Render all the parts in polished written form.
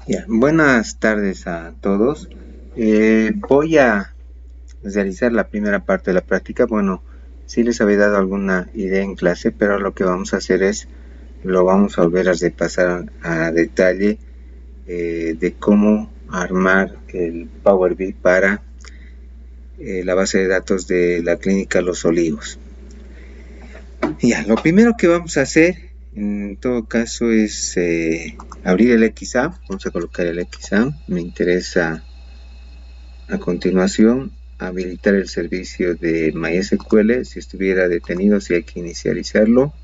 Ya, buenas tardes a todos. Voy a realizar la primera parte de la práctica. Bueno, sí les había dado alguna idea en clase, pero lo que vamos a hacer es, lo vamos a volver a repasar a detalle de cómo armar el Power BI para la base de datos de la clínica Los Olivos. Ya, lo primero que vamos a hacer en todo caso es abrir el XAMPP. Vamos a colocar el XAMPP. Me interesa a continuación habilitar el servicio de MySQL. Si estuviera detenido, si hay que inicializarlo.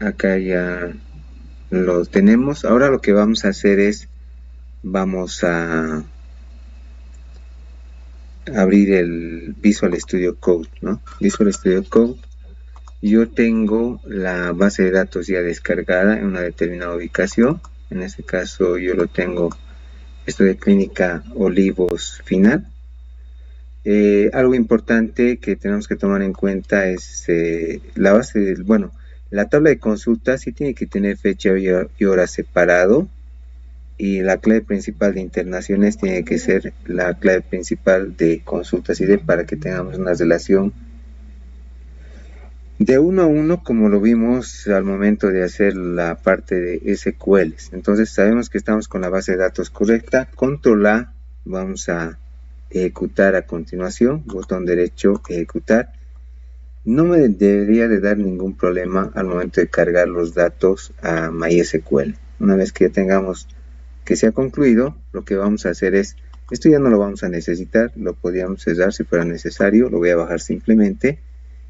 Acá ya lo tenemos. Ahora lo que vamos a hacer es, vamos a abrir el Visual Studio Code, ¿no? Visual Studio Code. Yo tengo la base de datos ya descargada en una determinada ubicación. En este caso yo lo tengo, esto de Clínica Olivos Final. Algo importante que tenemos que tomar en cuenta es la base del, bueno, la tabla de consultas sí tiene que tener fecha y hora separado, y la clave principal de internaciones tiene que ser la clave principal de consultas ID para que tengamos una relación de uno a uno, como lo vimos al momento de hacer la parte de SQLs. Entonces sabemos que estamos con la base de datos correcta. Control A, vamos a ejecutar a continuación, botón derecho, ejecutar. No me debería de dar ningún problema al momento de cargar los datos a MySQL. Una vez que ya tengamos que se ha concluido, lo que vamos a hacer es, esto ya no lo vamos a necesitar, lo podríamos cerrar si fuera necesario, lo voy a bajar simplemente.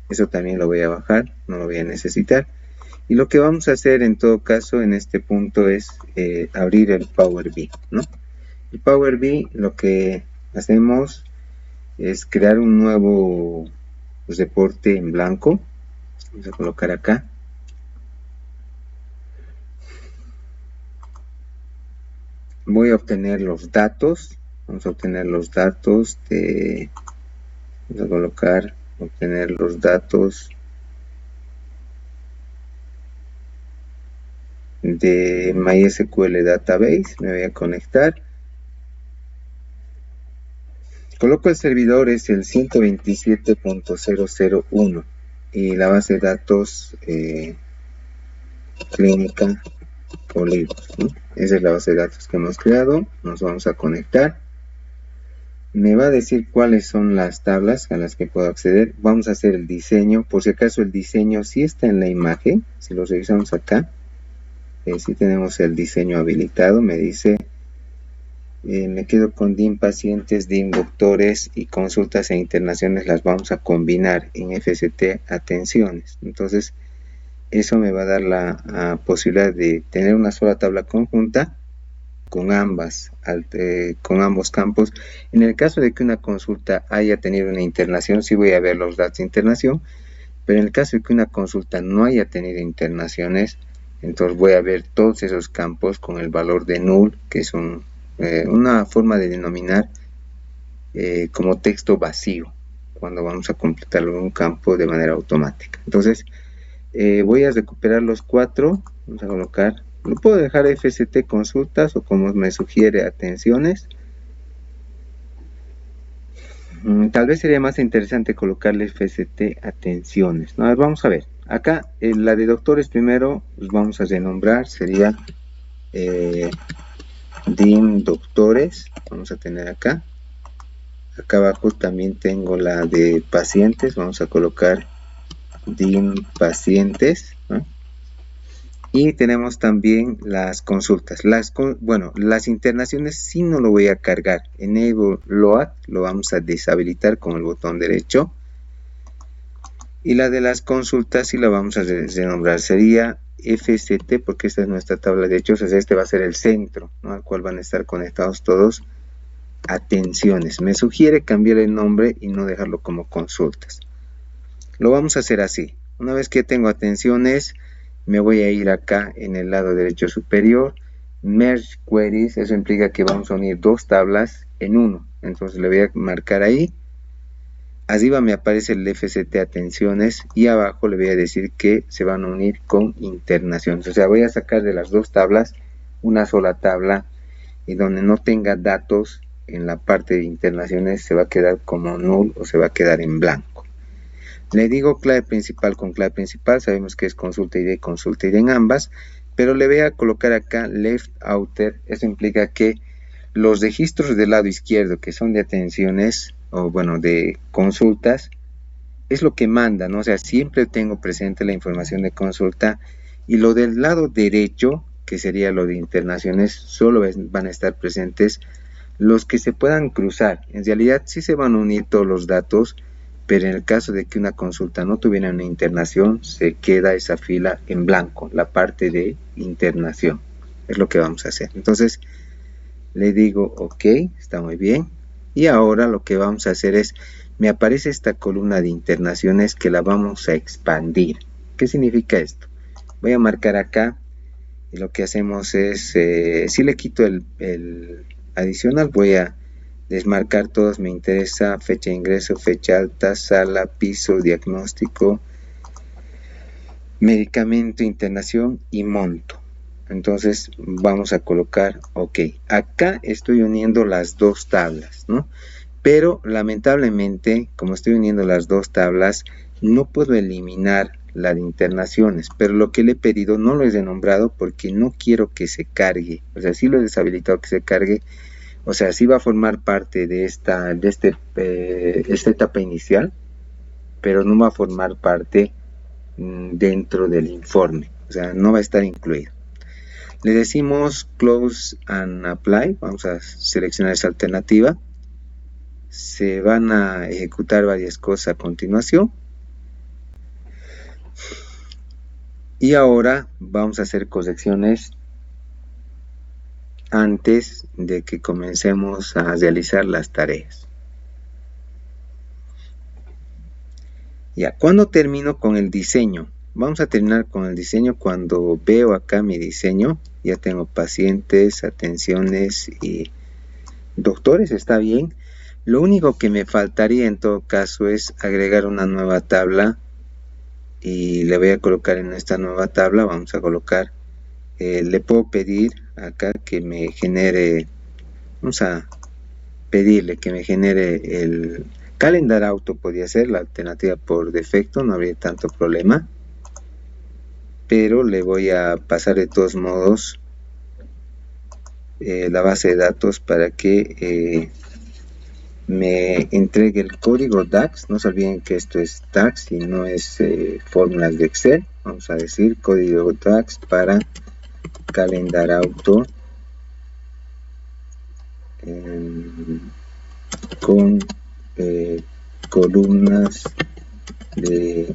Eso también lo voy a bajar, no lo voy a necesitar. Y lo que vamos a hacer en todo caso en este punto es abrir el Power BI, ¿no? El Power BI lo que hacemos es crear un nuevo reporte en blanco. Vamos a colocar acá. Voy a obtener los datos. Vamos a obtener los datos de... Vamos a colocar, obtener los datos de MySQL Database. Me voy a conectar. Coloco el servidor, es el 127.001 y la base de datos clínica Olivos, ¿no? Esa es la base de datos que hemos creado. Nos vamos a conectar. Me va a decir cuáles son las tablas a las que puedo acceder. Vamos a hacer el diseño. Por si acaso el diseño sí está en la imagen. Si lo revisamos acá, sí tenemos el diseño habilitado. Me dice... me quedo con DIM pacientes, DIM doctores y consultas e internaciones las vamos a combinar en FST atenciones. Entonces eso me va a dar la posibilidad de tener una sola tabla conjunta con con ambos campos. En el caso de que una consulta haya tenido una internación, sí voy a ver los datos de internación, pero en el caso de que una consulta no haya tenido internaciones, entonces voy a ver todos esos campos con el valor de null, que es una forma de denominar como texto vacío cuando vamos a completar un campo de manera automática. Entonces voy a recuperar los cuatro. Vamos a colocar, lo puedo dejar FST consultas o como me sugiere atenciones. Tal vez sería más interesante colocarle FST atenciones, ¿no? A ver, vamos a ver. Acá la de doctores primero pues vamos a renombrar, sería DIM doctores. Vamos a tener acá. Acá abajo también tengo la de pacientes. Vamos a colocar DIM pacientes, ¿no? Y tenemos también las consultas. Las internaciones sí no lo voy a cargar. Enable Load lo vamos a deshabilitar con el botón derecho. Y la de las consultas sí la vamos a renombrar. Sería FST, porque esta es nuestra tabla de hechos. Este va a ser el centro, ¿no?, al cual van a estar conectados todos. Atenciones. Me sugiere cambiar el nombre y no dejarlo como consultas. Lo vamos a hacer así. Una vez que tengo atenciones, me voy a ir acá en el lado derecho superior, Merge Queries. Eso implica que vamos a unir dos tablas en uno. Entonces le voy a marcar ahí Arriba me aparece el FCT atenciones y abajo le voy a decir que se van a unir con internaciones. O sea, voy a sacar de las dos tablas una sola tabla, y donde no tenga datos en la parte de internaciones se va a quedar como null o se va a quedar en blanco. Le digo clave principal con clave principal, sabemos que es consulta ID en ambas, pero le voy a colocar acá left outer. Eso implica que los registros del lado izquierdo, que son de atenciones, o bueno, de consultas, es lo que manda, ¿no? O sea, siempre tengo presente la información de consulta, y lo del lado derecho, que sería lo de internaciones, solo van a estar presentes los que se puedan cruzar. En realidad sí se van a unir todos los datos, pero en el caso de que una consulta no tuviera una internación, se queda esa fila en blanco, la parte de internación. Es lo que vamos a hacer. Entonces, le digo ok, está muy bien. Y ahora lo que vamos a hacer es, me aparece esta columna de internaciones que la vamos a expandir. ¿Qué significa esto? Voy a marcar acá, y lo que hacemos es, si le quito el adicional, voy a desmarcar todos. Me interesa fecha de ingreso, fecha alta, sala, piso, diagnóstico, medicamento, internación y monto. Entonces vamos a colocar ok. Acá estoy uniendo las dos tablas, ¿no? Pero lamentablemente, como estoy uniendo las dos tablas, no puedo eliminar la de internaciones, pero lo que le he pedido no lo he renombrado porque no quiero que se cargue. O sea, sí lo he deshabilitado que se cargue. O sea, sí va a formar parte de esta etapa inicial, pero no va a formar parte dentro del informe. O sea, no va a estar incluido. Le decimos close and apply. Vamos a seleccionar esa alternativa. Se van a ejecutar varias cosas a continuación. Y ahora vamos a hacer correcciones antes de que comencemos a realizar las tareas. Ya, ¿cuándo termino con el diseño? Vamos a terminar con el diseño cuando veo acá mi diseño. Ya tengo pacientes, atenciones y doctores, está bien. Lo único que me faltaría en todo caso es agregar una nueva tabla, y le voy a colocar en esta nueva tabla, vamos a colocar, le puedo pedir acá que me genere, vamos a pedirle que me genere el calendar auto. Podría ser la alternativa por defecto, no habría tanto problema, pero le voy a pasar de todos modos la base de datos para que me entregue el código DAX. No se olviden que esto es DAX y no es fórmulas de Excel. Vamos a decir código DAX para calendar auto con columnas de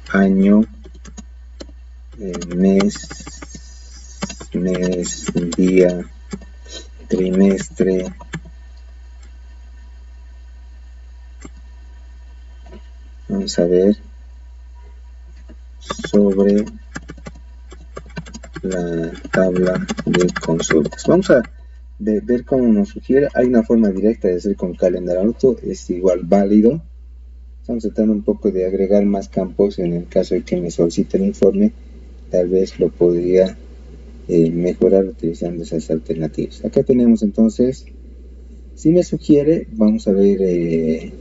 año, mes, día, trimestre, vamos a ver, sobre la tabla de consultas. Vamos a ver cómo nos sugiere. Hay una forma directa de hacer con calendar auto, es igual válido. Estamos tratando un poco de agregar más campos en el caso de que me solicite el informe. Tal vez lo podría mejorar utilizando esas alternativas. Acá tenemos entonces, si me sugiere, vamos a ver,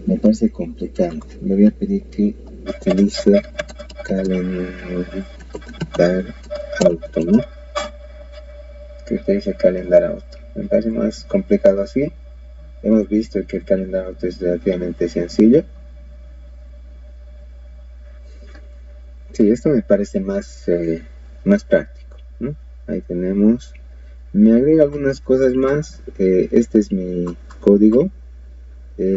me parece complicado. Le voy a pedir que utilice calendar auto, ¿no? Que utilice calendar auto. Me parece más complicado así. Hemos visto que el calendar auto es relativamente sencillo. Sí, esto me parece más práctico, ¿no? Ahí tenemos. Me agrega algunas cosas más. Este es mi código.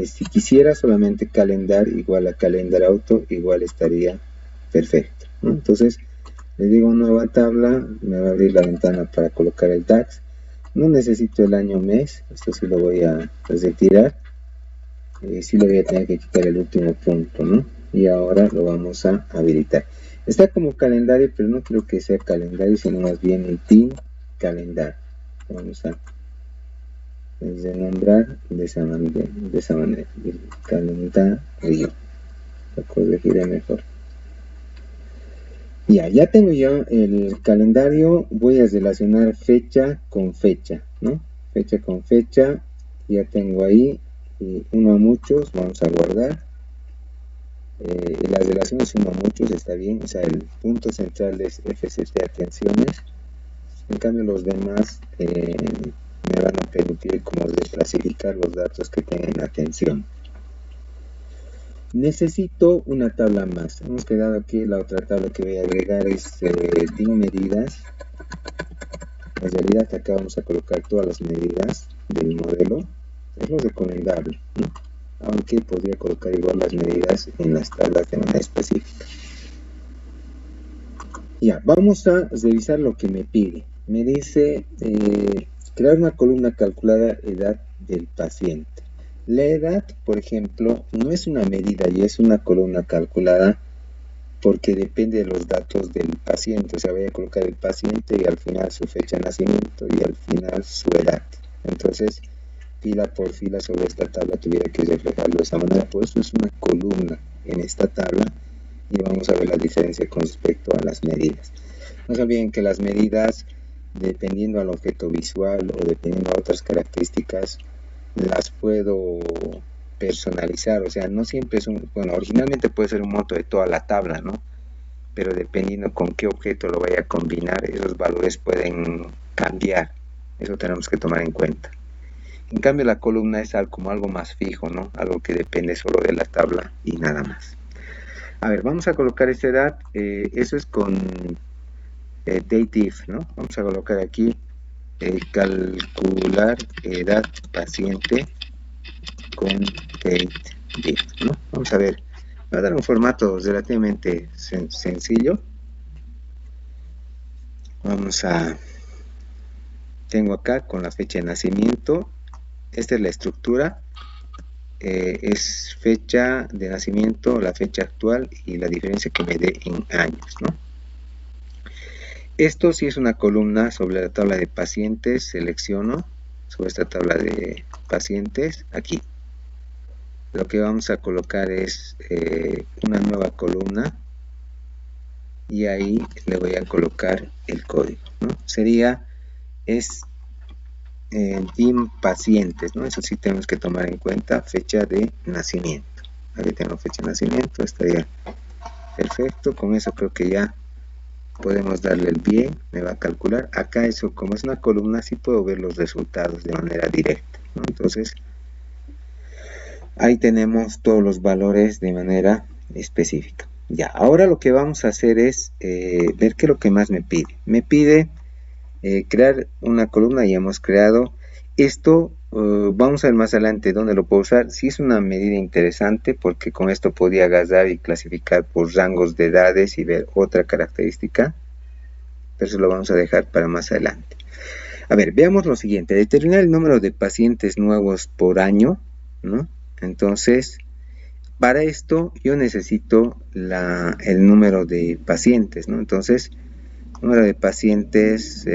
Si quisiera solamente calendar igual a calendar auto, igual estaría perfecto, ¿no? Entonces le digo nueva tabla, me va a abrir la ventana para colocar el DAX. No necesito el año mes, esto sí lo voy a retirar. Sí le voy a tener que quitar el último punto, ¿no? Y ahora lo vamos a habilitar. Está como calendario, pero no creo que sea calendario, sino más bien un team calendario. Vamos a es de nombrar de esa manera, el calendario. Lo corregiré mejor. Ya tengo yo el calendario. Voy a relacionar fecha con fecha, ¿no? Fecha con fecha. Ya tengo ahí uno a muchos. Vamos a guardar. Las relaciones uno a muchos está bien. O sea, el punto central es FCT atenciones. En cambio, los demás me van a permitir como desclasificar los datos que tienen atención. Necesito una tabla más. Hemos quedado aquí, la otra tabla que voy a agregar es DIN medidas. En realidad acá vamos a colocar todas las medidas del modelo. Es lo recomendable, ¿no? Aunque podría colocar igual las medidas en las tablas de manera específica. Ya, vamos a revisar lo que me pide. Me dice crear una columna calculada edad del paciente. La edad, por ejemplo, no es una medida y es una columna calculada porque depende de los datos del paciente. O sea, voy a colocar el paciente y al final su fecha de nacimiento y al final su edad. Entonces, fila por fila sobre esta tabla tuviera que reflejarlo de esa manera. Por eso es una columna en esta tabla y vamos a ver la diferencia con respecto a las medidas. No se olviden que las medidas, dependiendo al objeto visual o dependiendo a otras características, las puedo personalizar. O sea, no siempre es bueno, originalmente puede ser un monto de toda la tabla, ¿no? Pero dependiendo con qué objeto lo vaya a combinar, esos valores pueden cambiar. Eso tenemos que tomar en cuenta. En cambio, la columna es como algo más fijo, ¿no? Algo que depende solo de la tabla y nada más. A ver, vamos a colocar esta edad. Eso es con dateIf, ¿no? Vamos a colocar aquí calcular edad paciente con dateIf, ¿no? Vamos a ver. Va a dar un formato relativamente sencillo. Tengo acá con la fecha de nacimiento. Esta es la estructura. Es fecha de nacimiento, la fecha actual y la diferencia que me dé en años, ¿no? Esto sí es una columna sobre la tabla de pacientes. Selecciono sobre esta tabla de pacientes aquí. Lo que vamos a colocar es una nueva columna y ahí le voy a colocar el código, ¿no? DIM pacientes, ¿no? Eso sí tenemos que tomar en cuenta fecha de nacimiento. Aquí tengo fecha de nacimiento, estaría perfecto. Con eso creo que ya podemos darle el bien, me va a calcular. Acá eso, como es una columna, sí puedo ver los resultados de manera directa, ¿no? Entonces, ahí tenemos todos los valores de manera específica. Ya, ahora lo que vamos a hacer es ver qué es lo que más me pide. Me pide crear una columna, ya hemos creado. Esto vamos a ver más adelante dónde lo puedo usar. Sí es una medida interesante porque con esto podía agarrar y clasificar por rangos de edades y ver otra característica, pero eso lo vamos a dejar para más adelante. A ver, veamos lo siguiente. Determinar el número de pacientes nuevos por año, ¿no? Entonces, para esto yo necesito el número de pacientes, ¿no? Entonces, número de pacientes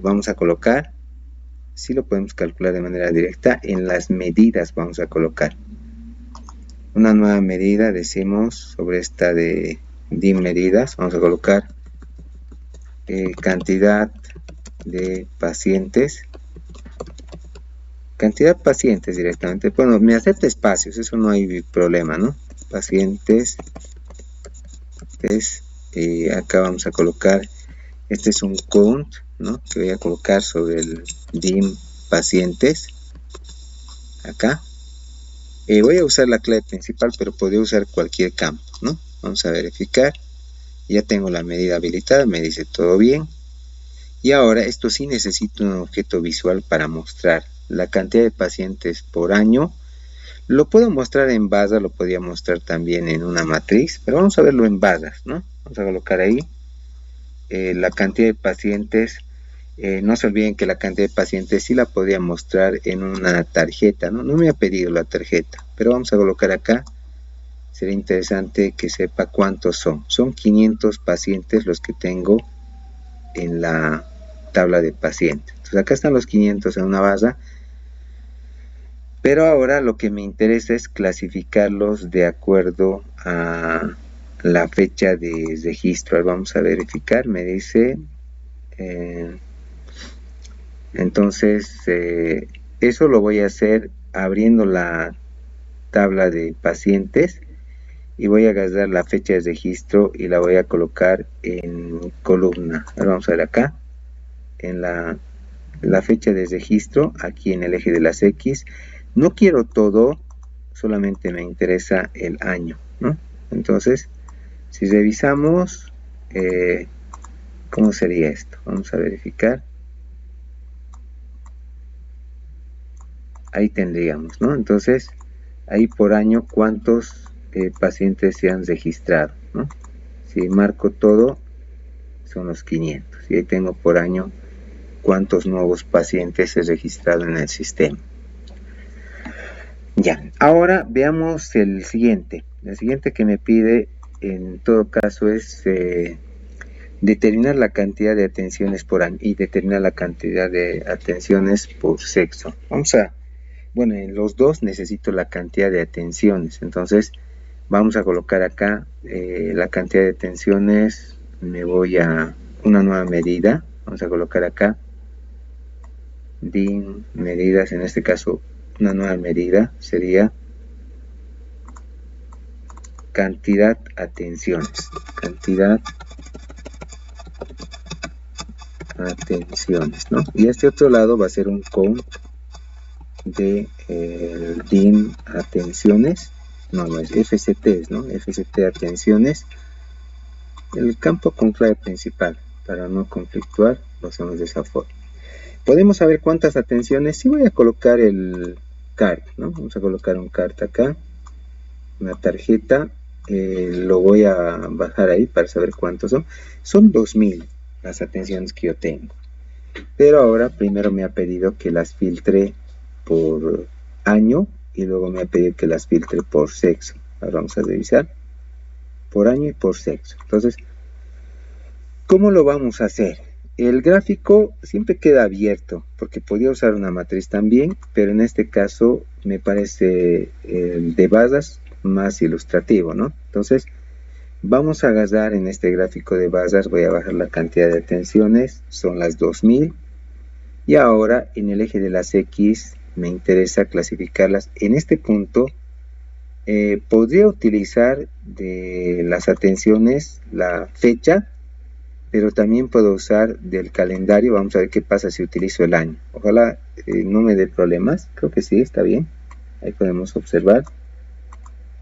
vamos a colocar. Sí lo podemos calcular de manera directa. En las medidas vamos a colocar una nueva medida. Decimos sobre esta de DIM medidas. Vamos a colocar cantidad de pacientes. Cantidad de pacientes directamente. Bueno, me acepta espacios. Eso no hay problema, ¿no? Pacientes. Acá vamos a colocar. Este es un count, ¿no? Que voy a colocar sobre el DIM pacientes. Acá. Voy a usar la clave principal, pero podría usar cualquier campo, ¿no? Vamos a verificar. Ya tengo la medida habilitada, me dice todo bien. Y ahora esto sí necesito un objeto visual para mostrar la cantidad de pacientes por año. Lo puedo mostrar en barras, lo podría mostrar también en una matriz, pero vamos a verlo en barras, ¿no? Vamos a colocar ahí la cantidad de pacientes. No se olviden que la cantidad de pacientes sí la podría mostrar en una tarjeta, ¿no? No me ha pedido la tarjeta, pero vamos a colocar acá. Sería interesante que sepa cuántos son. Son 500 pacientes los que tengo en la tabla de pacientes. Entonces acá están los 500 en una barra. Pero ahora lo que me interesa es clasificarlos de acuerdo a la fecha de registro. Vamos a verificar, me dice, entonces eso lo voy a hacer abriendo la tabla de pacientes y voy a agarrar la fecha de registro y la voy a colocar en columna. Ahora vamos a ver acá, en la fecha de registro, aquí en el eje de las X. No quiero todo, solamente me interesa el año, ¿no? Entonces, si revisamos, ¿cómo sería esto? Vamos a verificar. Ahí tendríamos, ¿no? Entonces, ahí por año, ¿cuántos pacientes se han registrado, ¿no? Si marco todo, son los 500. Y ahí tengo por año cuántos nuevos pacientes he registrado en el sistema. Ya, ahora veamos el siguiente. El siguiente que me pide, en todo caso, es determinar la cantidad de atenciones por año y determinar la cantidad de atenciones por sexo. Bueno, en los dos necesito la cantidad de atenciones. Entonces, vamos a colocar acá la cantidad de atenciones. Me voy a una nueva medida. Vamos a colocar acá DIN medidas, en este caso una nueva medida sería cantidad atenciones, ¿no? Y este otro lado va a ser un count de DIN atenciones, no es FCT, ¿no? FCT atenciones, el campo con clave principal. Para no conflictuar, lo hacemos de esa forma. Podemos saber cuántas atenciones. Si voy a colocar el card, ¿no? Vamos a colocar un card acá, una tarjeta, lo voy a bajar ahí para saber cuántos son. Son 2000 las atenciones que yo tengo. Pero ahora primero me ha pedido que las filtre por año y luego me ha pedido que las filtre por sexo. Ahora vamos a revisar por año y por sexo. Entonces, ¿cómo lo vamos a hacer? El gráfico siempre queda abierto, porque podría usar una matriz también, pero en este caso me parece el de barras más ilustrativo, ¿no? Entonces, vamos a agarrar en este gráfico de barras, voy a bajar la cantidad de atenciones, son las 2000, y ahora en el eje de las X me interesa clasificarlas. En este punto, podría utilizar de las atenciones la fecha, pero también puedo usar del calendario. Vamos a ver qué pasa si utilizo el año. Ojalá no me dé problemas. Creo que sí, está bien. Ahí podemos observar.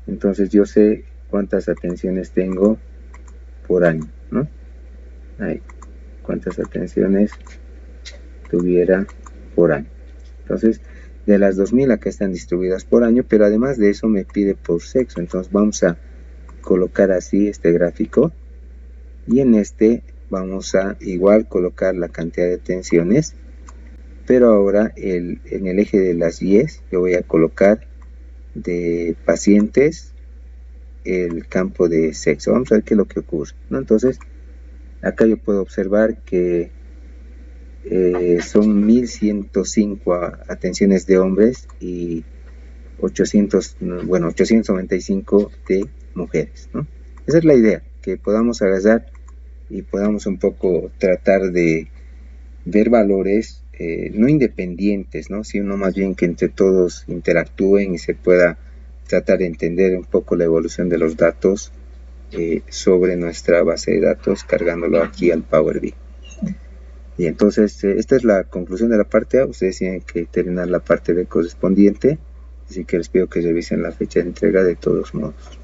Entonces yo sé cuántas atenciones tengo por año, ¿no? Ahí, cuántas atenciones tuviera por año. Entonces, de las 2000 acá están distribuidas por año, pero además de eso me pide por sexo. Entonces vamos a colocar así este gráfico. Y en este vamos a igual colocar la cantidad de atenciones, pero ahora en el eje de las Y yo voy a colocar de pacientes el campo de sexo. Vamos a ver qué es lo que ocurre, ¿no? Entonces acá yo puedo observar que son 1105 atenciones de hombres y 895 de mujeres, ¿no? Esa es la idea, que podamos agarrar y podamos un poco tratar de ver valores no independientes, ¿no? Sino más bien que entre todos interactúen y se pueda tratar de entender un poco la evolución de los datos sobre nuestra base de datos, cargándolo aquí al Power BI. Y entonces esta es la conclusión de la parte A. Ustedes tienen que terminar la parte B correspondiente, así que les pido que revisen la fecha de entrega de todos modos.